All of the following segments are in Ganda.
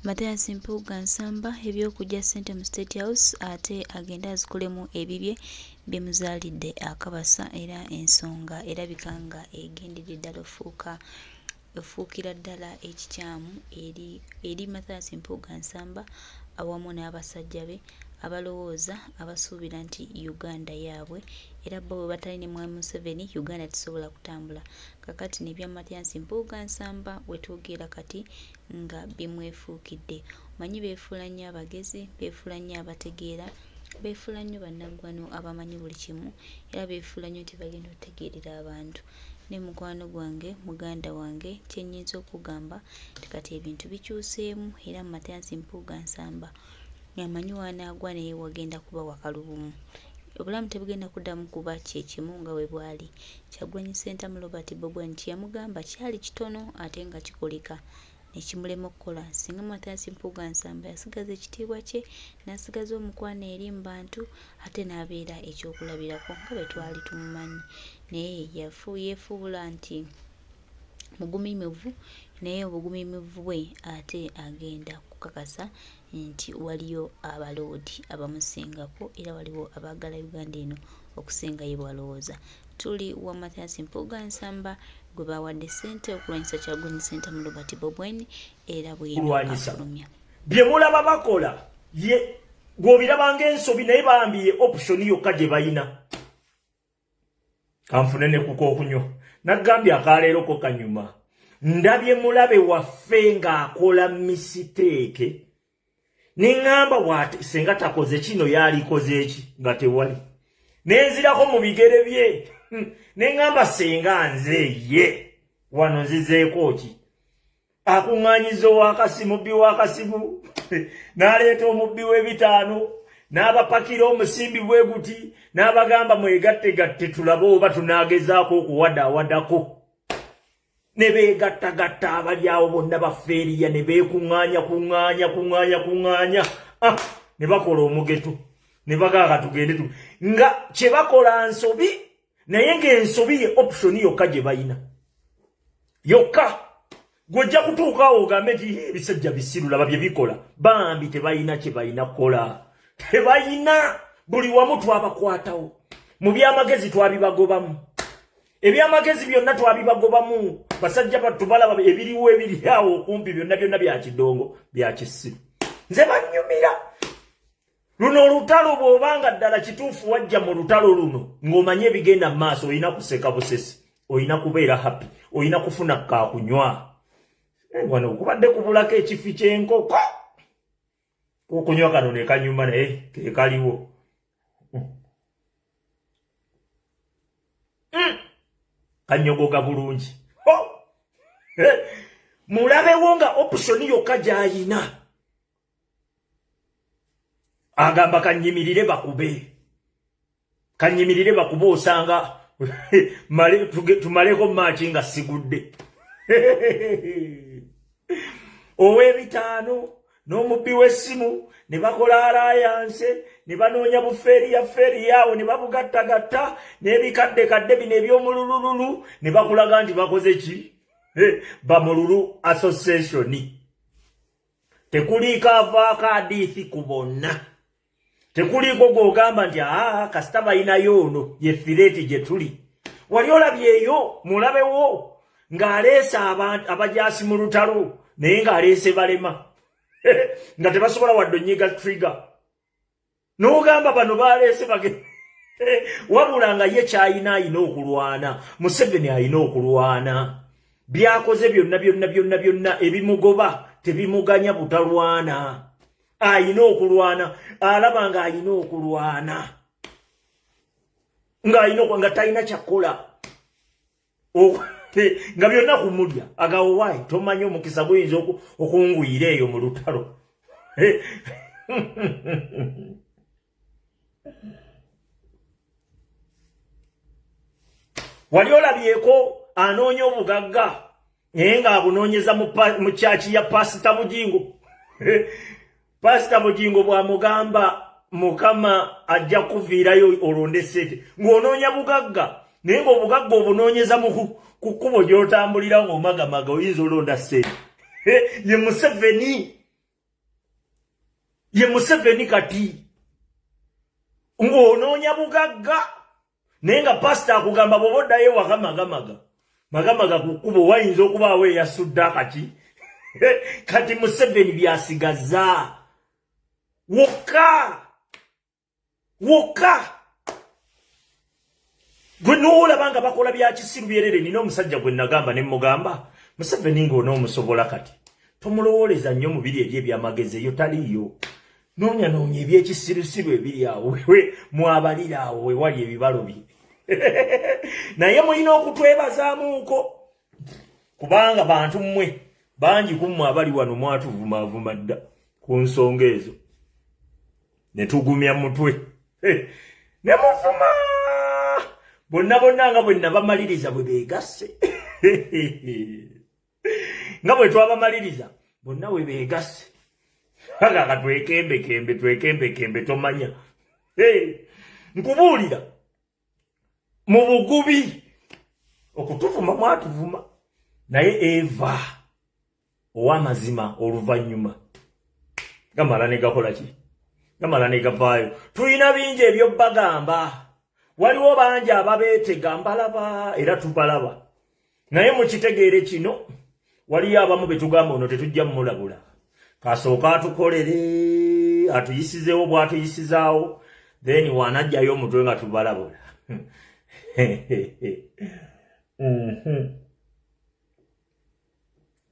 Mathias Mpuuga Nsamba eby'okujja ssente mu State House ate agenda azikolemu ebibye bimuzaalidde akabasa era ensonga erabika nga egenderedde ddala ofuukira ddala ekikyamu eri Mathias Mpuuga Nsamba awamu n'abasajja be abalowooza abasuubira nti Uganda yaabwe era bo bwe batali ne Mwami Museveni Uganda tesobola kutambula. Kakati n'ebya Mathias Mpuuga Nsamba wetuugira kati nga bimwefuukidde. Manyi beefuula nnyo abagezi, beefuula nnyo abategeera, beefuula nnyo bannaggwano abamanyi buli kimu era beefuula nnyo nti bagenda okutegeerera abantu. Ne mukwano gwange muganda wange kye nnyinza okugamba kati ebintu bikyuseemu era Mathias Mpuuga Nsamba amanyi wanaagwa naye wagenda kuba wakalubumu. Obulamu tebugenda kuddamu kuba kyekimu nga we bwali. Kyagulanyi Ssentamu Robert Bob Wine kyeyamugamba kyali kitono ate nga kikoleka ne kimulema okukola. Singa Mathias Mpuuga Nsamba yasigaza ekitiibwa kye n'asigaza omukwano eri mu bantu ate n'abeera ekyokulabirako nga bwe twali tumumanyi. Naye yeefuubula nti mugumiivu naye obugumiivu bwe ate agenda kukakasa nti waliyo abaloodi abamusingako era waliwo abaagala Uganda eno okusinga ye bwalowooza. Tuli wa Mathias Mpuuga Nsamba gwe bawadde ssente okulwanyisa Kyagulanyi Ssentamu Robert Bob Wine era bweyafulumya bye mulaba bakola ye gw'obiraba ng'ensobi naye bambiye option yokka gye balina. Kanfune ne kukokunywa nagambye akaleeroko kanyuma ndabye mulabe waffe ng'akola misiteeke neŋŋamba bw'ati senga takoze kino yalikoze eki nga tewali nenzirako mu bigere bye neŋŋamba senga nze ye wano nzizeeko ki akuŋŋaanyiza ow'akasimu w'akasimu n'aleeta omubbi w'ebitaano n'abapakira omusimbi bwe guti n'abagamba mwegattegatte tulabe oba tunaagezaako okuwadaawadako ne beegattagatta abali awo bonna baffeeriya ne beekuŋŋaanya ne bakola omugeto ne bagaaga tugende nga kye bakola nsobi naye ng'ensobi ye option yokka gye balina yokka gw'ojja kutuukaawo ogambe nti ebisajja bisiru laba bye bikola bambi tebalina kye balina kukola tebalina buli wamu twabakwatawo mu byamagezi twabibagobamu ebyamagezi byonna twabibagobamu basajja battu balaba ebiriwo ebiri awo okumpi byonna bya kidongo bya kisiru nze bannyumira luno olutalo bw'obanga ddala kituufu wajja mu lutalo luno ng'omanye ebigenda mu maaso olina kuseka busesi olina kubeera happy olina kufuna kaakunywa wano kubadde kubulako ekifi ky'enkoko okunywa kano ne kanyuma naye ke kaliwo kanyogoga bulungi mulabewo nga option yokka gy'ayina agamba kanyimirire bakube osanga tumaleko maaki nga sigudde ow'ebitaano n'omubbi w'essimu ne bakola alayanse ne banoonya bufeeri yaawo ne babugattagatta n'ebikaddekadde bino eby'omululululu ne bakulaga nti bakoze ki bamululu association tekuliiko avaako adiithi ku bonna tekuliiko gw'ogamba nti kasita balinayo ono ye fireeti gye tuli wali olabyeyo mulabewo ng'aleese abajaasi mu lutalo naye ng'aleese balema nga tebasobola wadde onnyiga trigger n'ogamba bano baleese wabula nga ye kyayina okulwana Museveni ayina okulwana byakoze byonna ebimugoba tebimuganya butalwana ayina okulwana alaba nga ayina okulwana nga talina kyakola nga byonna kumulya agawowayi tomanyi omukisa guyinza okunguyira eyo mu lutalo wali olabyeko anoonya obugagga naye ng'abunoonyeza mu kyaki ya Pasita Bugingo Pasita Bugingo bw'amugamba Mukama ajja kuviirayo olonde ssente ng'onoonya bugagga naye ng'obugagga obunoonyeza ku kkubo gy'otambulira ng'omagamaga oyinza olonda ssente ye Museveni ye Museveni kati ng'onoonya bugagga naye nga pasita akugamba bw'oddayo waka magamaga ku kkubo wayinza okubaawo eyasudde akati kati Museveni byasigaza wokka gwe n'olaba nga bakola bya kisiru byerere. Nina omusajja gwe nagamba ne mmugamba Museveni ng'onoomusobola kati tomulowoleza nnyo mu biri eby'ebyamagezi eyo taliiyo. Noonya eby'ekisirusiru ebiri awo mwabalira awo wewali ebibalo bye naye mulina okutwebazaamuuko kubanga bantu mmwe bangi kummwe abali wano mwatuvumaavuma dda ku nsonga ezo ne tugumya mutwe ne muvuma bonna nga bwe nabamaliriza bwe beegasse nga bwe twabamaliriza bonna we beegasse aga twekembe tomanya nkubuulira mu bugubi okutuvuma mwatuvuma naye Eva ow'amazima oluvannyuma gamala ne gakola ki gamala ne gavaayo. Tulina bingi ebyo bagamba, waliwo bangi ababeetega mbalaba era tubalaba naye mu kitegeere kino waliyo abamu betugamba ono tetujja mulabula kasooka atukolere atuyisizeewo bw'atuyisizaawo then wanajjayo omutwe nga tubalabula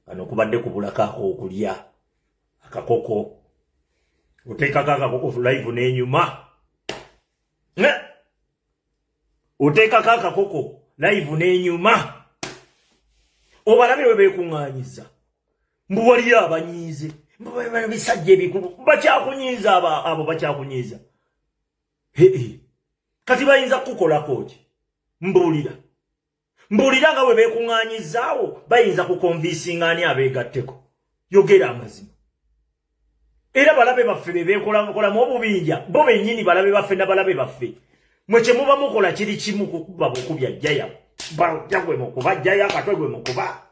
ano kubadde kubulako okulya akakoko oteekako akakoko live n'enyuma oteekako akakoko live n'enyuma obalabe we beekuŋŋaanyiza mbu waliyo abanyiize bisajja ebikulu bakyakunyiiza abo bakyakunyiiza kati bayinza kukolako ki mbuulira nga we beekuŋŋaanyizaawo bayinza kukonvinsingaani abeegatteko yogera amazima era balabe baffe bebeekolamu obubinja bo bennyini balabe baffe nabalabe baffe mwe kye muba mukola kiri kimu kukuba bukubya jjaya jagwe mukuba jjaya katwe gwe mukuba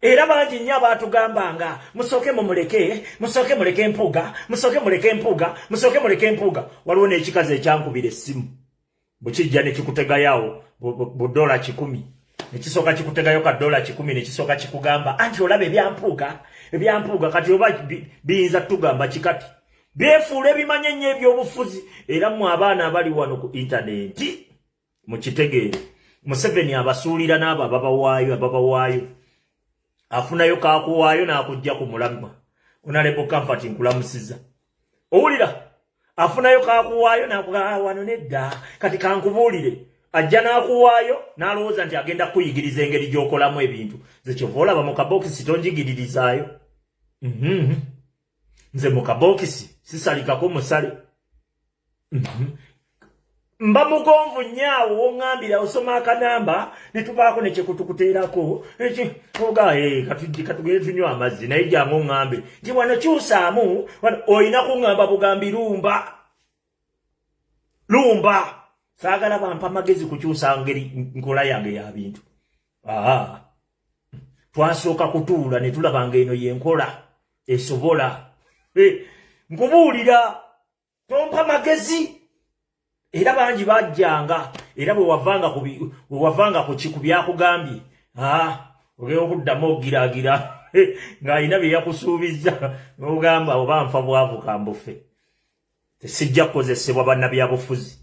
era bangi nnyo abaatugambanga musooke muleke empuga waliwo n'ekikazi ekyankubira essimu bukijja ne kikutegayawo $100 nekisooka kikutegayo $100 nekisooka kikugamba anti olaba ebyampuuga kati oba biyinza tugamba kikati byefuula ebimanye ennyo ebyobufuzi. era mmwe abaana abali wano ku intaneti mukitegeere Museveni abasuulira n'abo ababawaayo afunayo kakuwaayo n'akujja ku mulamwa Honorable Comfort nkulamusiza owulira afunayo kakuwaayo n'akugamba wano nedda kati kankubuulire ajja n'akuwaayo n'alowooza nti agenda kuyigiriza engeri gy'okolamu ebintu nze kyova olaba mu kabokisi tonjigiririzaayo nze mu kabokisi sisalikako musale mba mugonvu nnyawo woŋŋambira osoma akanamba ne tubaako ne kyekutukuteerako katugende tunywa amazzi naye jangu oŋŋambe nti wano kyusaamu olina kuŋŋamba bugambi lumba saagala bampa magezi kukyusa ngeri nkola yange ya bintu twasooka kutuula ne tulabanga eno yenkola esobola nkubuulira tompa magezi. Era bangi bajjanga era bwe wavanga ku kiku byakugambye ogenda okuddamu ogiraagira ng'alina bye yakusuubiza n'ogamba oba nfa bwavu kambufe. Sijja kukozesebwa bannabyabufuzi,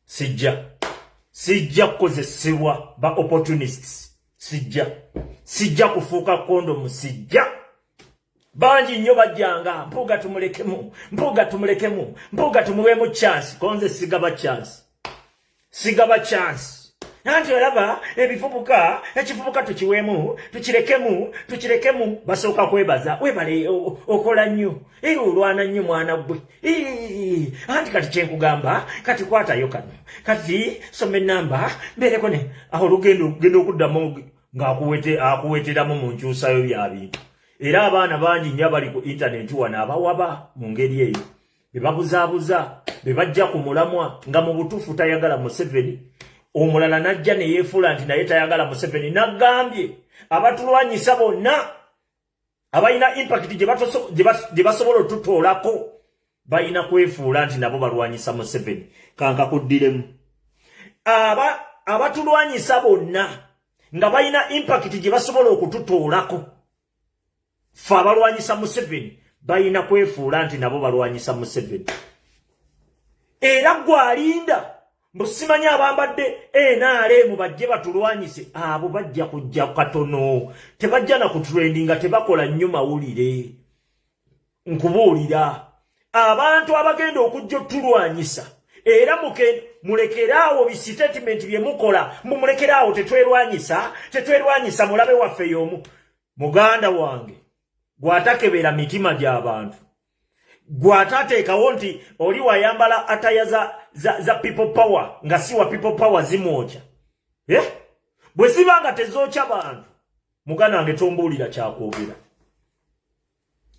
sijja kukozesebwa ba opportunists, sijja kufuuka kondomu, sijja. Bangi nnyo bajjanga mpuga tumulekemu tumuweemu chance konze sigaba chance anti olaba ekifubuka tukirekemu basooka kwebaza webale okola nnyo olwana nnyo mwana gwe anti kati kyenkugamba kati kwatayo kano kati soma enamba mbeereko ne aho olugenda okuddamu ng'akuweteramu mu nkyusayo bya bintu. Era abaana bangi nnyo abali ku intaneti wano abawaba mu ngeri eyo bebabuzaabuza bebajja ku mulamwa nga mu butuufu tayagala Museveni. Omulala najja ne yeefuula nti naye tayagala Museveni. Naggambye abatulwanyisa bonna abayina impact gye basobola otutoolako bayina kwefuula nti nabo balwanyisa Museveni. Kanka kuddiremu abatulwanyisa bonna nga bayina impact gye basobola okututoolako fe abalwanyisa Museveni bayina kwefuula nti nabo balwanyisa Museveni. Era gwalinda mbusimanya abambadde NRM bajje batulwanyise, abo bajja kujja katono, tebajja na kutrendinga, tebakola nnyo mawulire. Nkubuulira abantu abagenda okujja otulwanyisa era mulekeraawo bisitatement bye mukola, mumulekeraawo, tetwerwanyisa mulabe waffe y'omu. Muganda wange gwatakebera mitima gy'abantu, gwatateekawo nti oli wayambala ataya za people power nga si wa people power zimwocha. Bwe ziba nga tezoocha bantu, muganda wange tombuulira kyakwogera.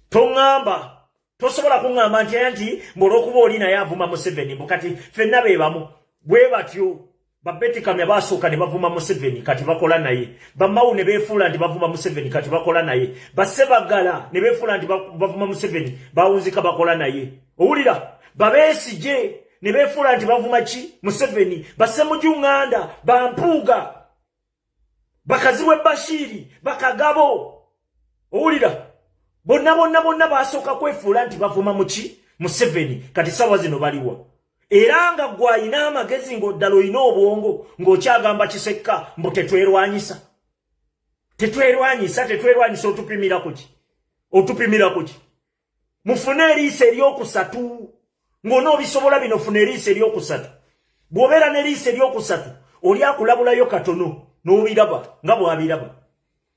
Toŋŋamba, tosobola kuŋŋamba nti mbulwokuba oli naye avuma Museveni, bukati ffenna be bamu. Bwe batyo babetikamya basooka ne bavuma Museveni kati bakola naye, bamawu ne beefuula nti bavuma Museveni kati bakola naye, basebagala ne beefuula nti bavuma Museveni bawunzika bakola naye. Owulira, babeesije ne beefuula nti bavuma ki Museveni, basemujunganda, bampuuga, bakaziwe Bashiri, bakagabo. Owulira, bonna basooka kwefuula nti bavuma muki Museveni kati sawa zino baliwa. Era nga gwayina amagezi ng'oddala oyina obwongo ng'okyagamba Kisekka mbu tetwerwanyisa. Tetwerwanyisa otupimira ku ki? Mufune eriiso eryokusatu. Ng'onoobisobola bino funa eriiso eryokusatu. Bw'obeera n'eriiso eryokusatu oli akulabulayo katono n'obiraba nga bw'abiraba.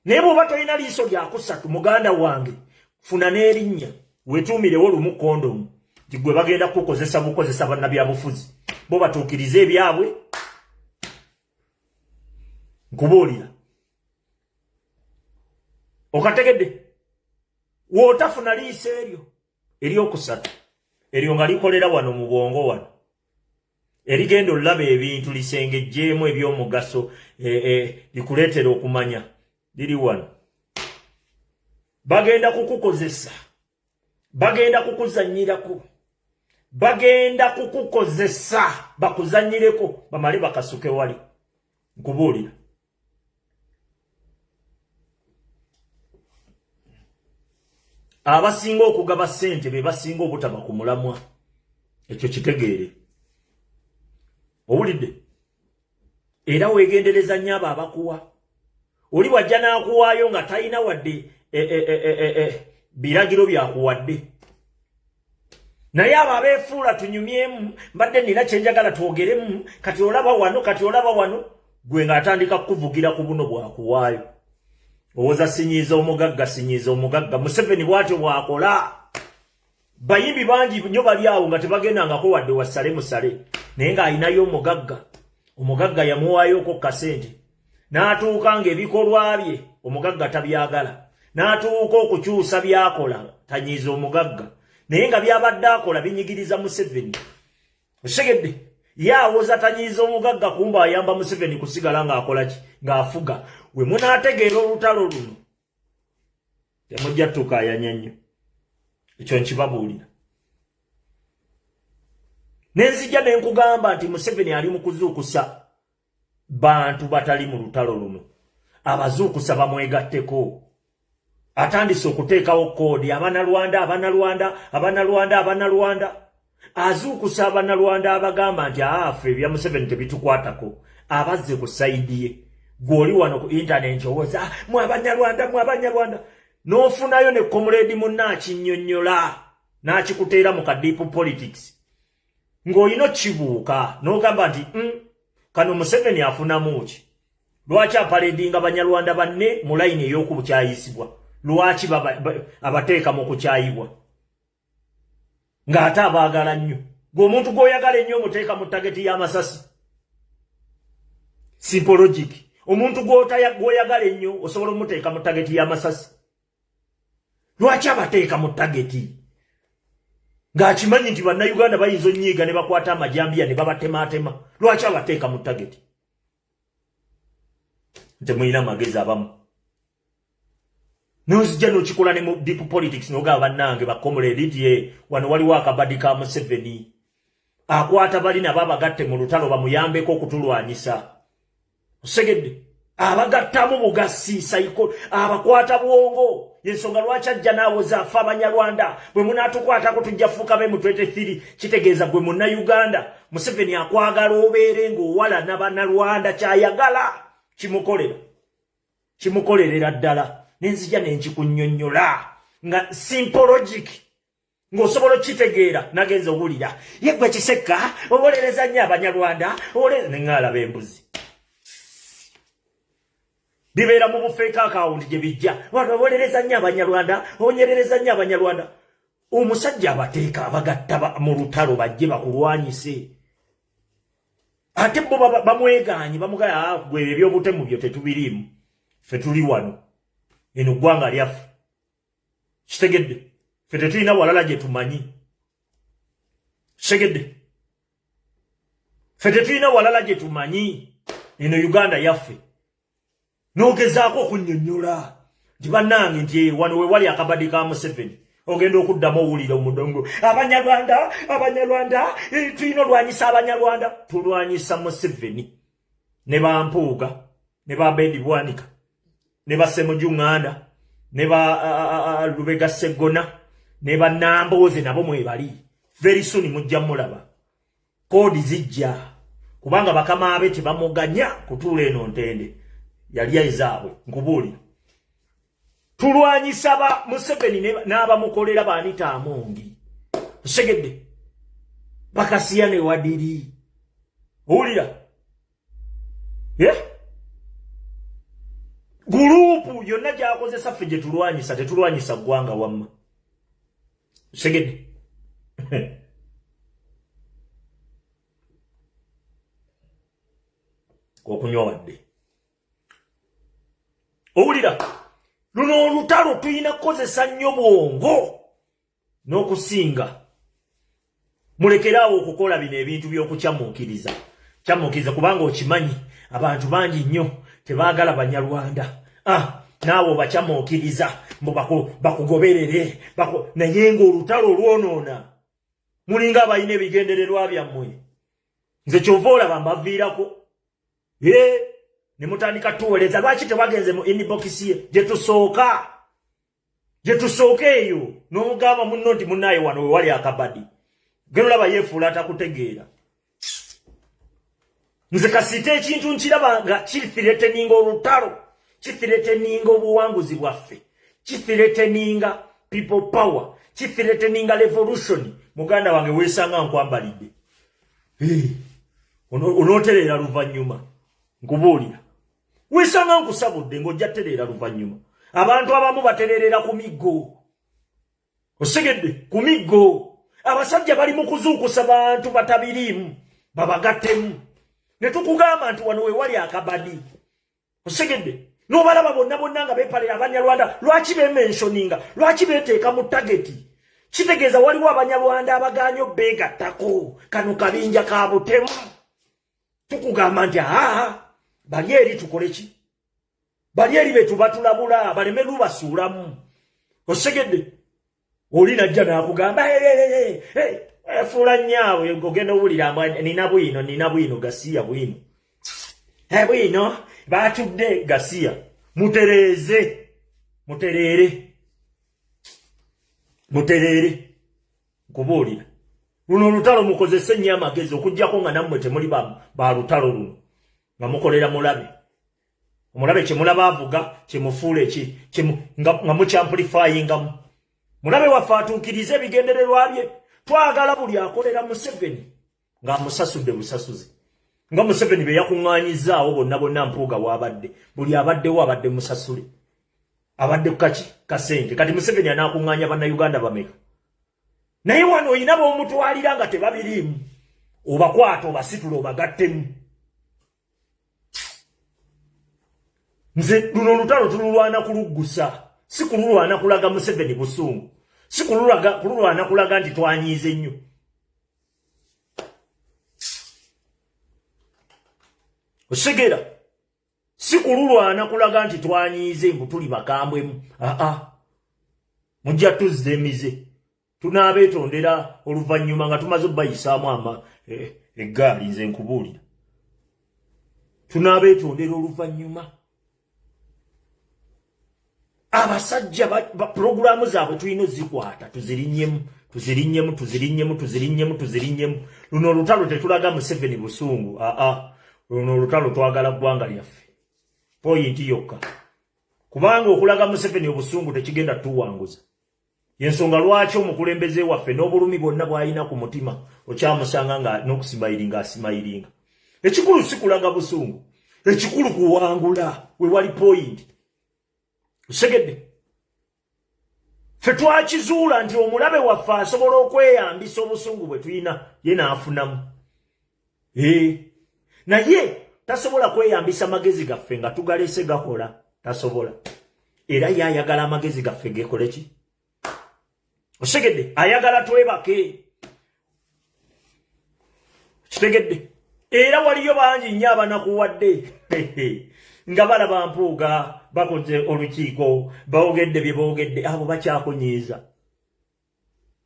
Naye bw'oba tolina liiso lyakusatu, muganda wange, funa n'erinnya wetuumirewo lumu kondomu. Gwe bagenda kukozesa bannabyabufuzi bo batuukirize ebyabwe. Nkubuulira okategedde wootafuna liiso eryo eryokusatu eryo nga likolera wano mu bwongo wano erigenda olaba ebintu lisengejjeemu eby'omugaso likuleetera okumanya liri wano. Bagenda kukukozesa, bagenda kukuzanyirako, bagenda kukukozesa bakuzanyireko bamale bakasuke wali. Nkubuulira abasinga okugaba ssente be basinga obutaba ku mulamwa. Ekyo kitegeere. Owulidde? Era weegendereza nnyo abo abakuwa. Oli wajja n'akuwaayo nga talina wadde biragiro byakuwadde. Naye abo abeefuula tunyumyemu, mbadde nina kyenjagala twogeremu, kati olaba wano, gwe ng'atandika kukuvugira ku buno bwakuwaayo. Owoza sinyiiza omugagga. Museveni bw'atyo bw'akola. Bayimbi bangi nnyo bali awo nga tebagendangako wadde wasale musale. Naye ng'alinayo omugagga yamuwaayoko kasente. N'atuuka ng'ebikolwa bye omugagga tabyagala. N'atuuka okukyusa byakola tanyiiza omugagga. Naye nga byabadde akola binyigiriza Museveni. Osegedde yaawoza tanyiiza omugagga kumba ayamba Museveni kusigala ng'akola ki ng'afuga. We munaategeera olutalo luno temujja tukaayanya nnyo. Ekyo nkibabuulira. Nenzijja ne nkugamba nti Museveni ali mu kuzuukusa bantu batali mu lutalo luno. Abazuukusa bamwegatteko. Atandise okuteekawo koodi abanalwanda. Azuukusa abanalwanda abagamba nti ffe ebya Museveni tebitukwatako. Abazze ku sayidi ye. Gw'oli wano ku intaneti owoza mu abanyarwanda. N'ofunayo ne comrade munaakinnyonnyola n'akikuteera mu kadiipu politics. Ng'olina kibuuka n'ogamba nti kano Museveni afunamu ki? Lwaki aparedinga banyarwanda banne mu layini ey'okukyayisibwa? Lwaki abateeka mu kukyayibwa? Ng'ate abaagala nnyo. Gw'omuntu gw'oyagala ennyo omuteeka mu tageti y'amasasi. Simple logic. Omuntu gw'oyagala ennyo osobola omuteeka mu tageti y'amasasi. Lwaki abateeka mu tageti? Ng'akimanyi nti bannayuganda bayinza onnyiiga ne bakwata amajambiya ne babatemaatema. Lwaki abateeka mu tageti? Temulina magezi abamu. Nozija n'okikola ne mu deep politics n'ogamba bannange bakomole lidye wano waliwo akabadi ka Museveni akwata balina babagatte mu lutalo bamuyambeko okutulwanyisa. Osegedde abagattamu bugasi sayiko abakwata bwongo yensonga lwaki ajja naawoza afa Abanyarwanda bwe munaatukwatako tujja fuuka be mu 23 kitegeeza gwe munna Uganda Museveni akwagala obeere ng'owala n'Abannarwanda kyayagala kimukolerera ddala. Nenzija nenkikunnyonnyola nga simple logic ng'osobola okitegeera nagenza owulira ye gwe Kiseka obolereza nnyo Abanyarwanda neŋŋaala b'embuzi bibeera mu bufeeka akawundi gye bijja obolereza nnyo Abanyarwanda onyerereza nnyo Abanyarwanda. Omusajja abateeka abagatta mu lutalo bajje bakulwanyise ate bo bamwegaanye bamugaya gwe ebyobutemu byo tetubiriimu ffe tuli wano eno ggwanga lyaffe kitegedde ffe tetulina walala gye tumanyi kitegedde ffe tetulina walala gye tumanyi eno Uganda yaffe n'ogezaako okunnyonnyola nti bannange nti wano we wali akabadi ka Museveni ogenda okuddamu owulira omudongo Abanyarwanda tulina olwanyisa Abanyarwanda. Tulwanyisa Museveni ne bampuuga ne babendi bwanika ne basemujunganda ne ba Lubega Segona ne banamboze nabo mwebali very soon mujja mulaba kodi zijja kubanga bakama abe tebamuganya kutuula eno ntende yali aizaabwe nkubulira. Tulwanyisa ba Museveni n'abamukolera Banita Amongi Segedde bakasiya ne wadiri owulira gurupu yonna gyakozesa ffe gye tulwanyisa tetulwanyisa ggwanga wamma Segedde okunywa wadde owulira luno olutalo tulina kukozesa nnyo bwongo n'okusinga. Mulekeraawo okukola bino ebintu by'okukyamuukiriza kubanga okimanyi abantu bangi nnyo tebaagala Banyarwanda. Naawe obakyamuukiriza mbu bakugoberere naye ng'olutalo olwonoona mulinga abalina ebigendererwa byammwe. Nze kyova olaba mbaviirako ne mutandika tuweleza lwaki tebagenze mu inbox ye gye tusooka eyo n'omugamba munno nti munnaye wano we wali akabadi gerolaba yeefuula atakutegeera. Nze kasite ekintu nkiraba nga kifireteninga olutalo kifireteninga obuwanguzi bwaffe kifireteninga people power kifireteninga revolution. Muganda wange weesanga nkwambalidde onooterera luvannyuma nkubuulira weesanga nkusabudde ng'ojja terera luvannyuma. Abantu abamu batererera ku miggo osegedde ku miggo. Abasajja bali mu kuzuukusa bantu batabiriimu babagattemu ne tukugamba nti wano we wali akabadi osegedde n'obalaba bonna nga beepalira Abanyarwanda. Lwaki beemenshoninga lwaki beeteeka mu tageti? Kitegeeza waliwo Abanyarwanda abagaanye obbeegattako kano kabinja ka butemu. Tukugamba nti bali eri tukole ki? Bali eri betu batulabula baleme lubasuulamu osegedde. Oli najja n'akugamba fuula nnyaawe ng'ogenda owulira nina bwino Gasiya bwino bwino baatudde Gasiya mutereere nkubuulira. Luno olutalo mukozese nnyo amagezi okuggyako nga nammwe temuli ba lutalo luno nga mukolera omulabe kyemulaba avuga kyemufuula nga mukyamplifyingamu. Mulabe waffe atuukirize ebigendererwa bye. Twagala buli akolera Museveni ng'amusasudde busasuzi nga Museveni be yakuŋŋaanyizaawo bonna mpuuga w'abadde buli abaddewo abadde musasule abadde kaki kasente. Kati Museveni anaakuŋŋaanya bannayuganda bameka? Naye wano oyina b'omutwalira nga tebabiriimu obakwata obasitula obagattemu. Nze luno olutalo tululwana kuluggusa si kululwana kulaga Museveni busungu si kululwana kulaga nti twanyiize nnyo. Osegera sikululwana kulaga nti twanyize mbu tuli bakambwemu mujja tuzemize tunaabeetondera oluvannyuma nga tumaze bayisaamu eggaali nze nkubuulira tunaabeetondera oluvannyuma abasajja puroguramu zaabwe tulina ozikwata tuzirinyemu luno olutalo tetulaga Museveni busungu luno olutalo twagala ggwanga lyaffe poyinti yokka kubanga okulaga Museveni obusungu tekigenda tuwanguza yensonga lwaki omukulembeze waffe n'obulumi bwonna bw'alina ku mutima okyamusanga nga n'okusimayiringa asimayiringa ekikulu si kulaga busungu ekikulu kuwangula we wali poyinti Segedde ffe twakizuula nti omulabe waffe asobola okweyambisa obusungu bwe tulina ye n'afunamu naye tasobola kweyambisa magezi gaffe nga tugalese gakola tasobola era ye ayagala amagezi gaffe gekole ki osegedde ayagala twebake kitegedde era waliyo bangi nnyo abanakuwadde nga balaba mpuuga bakoze olukiiko boogedde bye boogedde abo bakyakunyiiza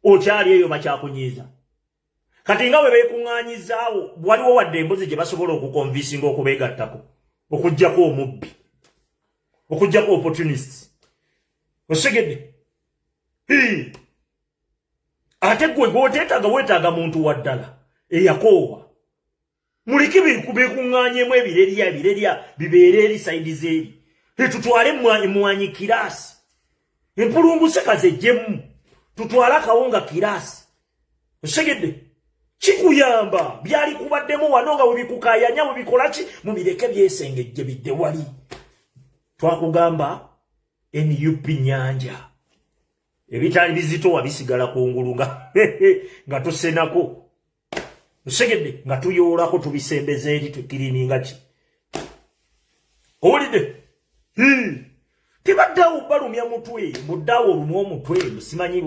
okyali eyo bakyakunyiiza kati nga bwe beekuŋŋaanyizaawo waliwo wadde embuzi gye basobola okukonvisinga okubeegattako okuggyako omubbi okuggyako opportunist osegedde ate gwe gw'oteetaaga weetaaga muntu wa ddala eyakoowa muleke beekuŋŋaanyemu ebirerya bibeere eri sayidi z'eri tutwale emwanyi kiraasi empulunguse kazejjemu tutwale akawunga kiraasi osegedde kikuyamba byali kubaddemu wano nga webikukayanya webikola ki mubireke byesengejje bidde wali twakugamba NUP nyanja ebitali bizitowa bisigala kungulu nga tusenako osegedde nga tuyoolako tubisembeze eri tukirininga ki owulidde tebaddawo balumya mutwe muddawo olumwa omutwe musimanyi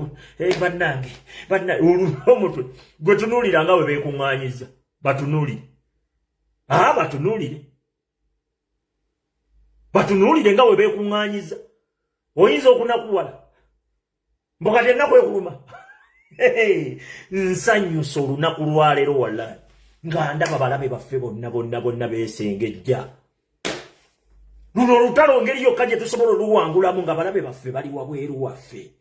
bannange olumwa omutwe gwe tunuulira nga we beekuŋŋaanyiza batunuulire batunuulire nga we beekuŋŋaanyiza oyinza okunakuwala mbokati ennaku ekuluma nsanyusa olunaku lwaleero wallahi nga ndaba balabe baffe bonna beesengejja luno olutalo ngeri yokka gye tusobola oluwangulamu nga balabe baffe bali wabweru waffe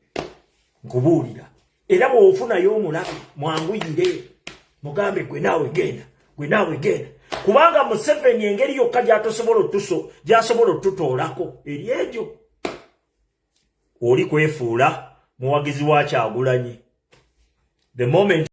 nkubuulira era bw'ofunayo omulabe mwanguyire mugambe gwe naawe genda kubanga Museveni engeri yokka gy'asobola otutoolako eri egyo oli kwefuula muwagizi wa Kyagulanyi the moment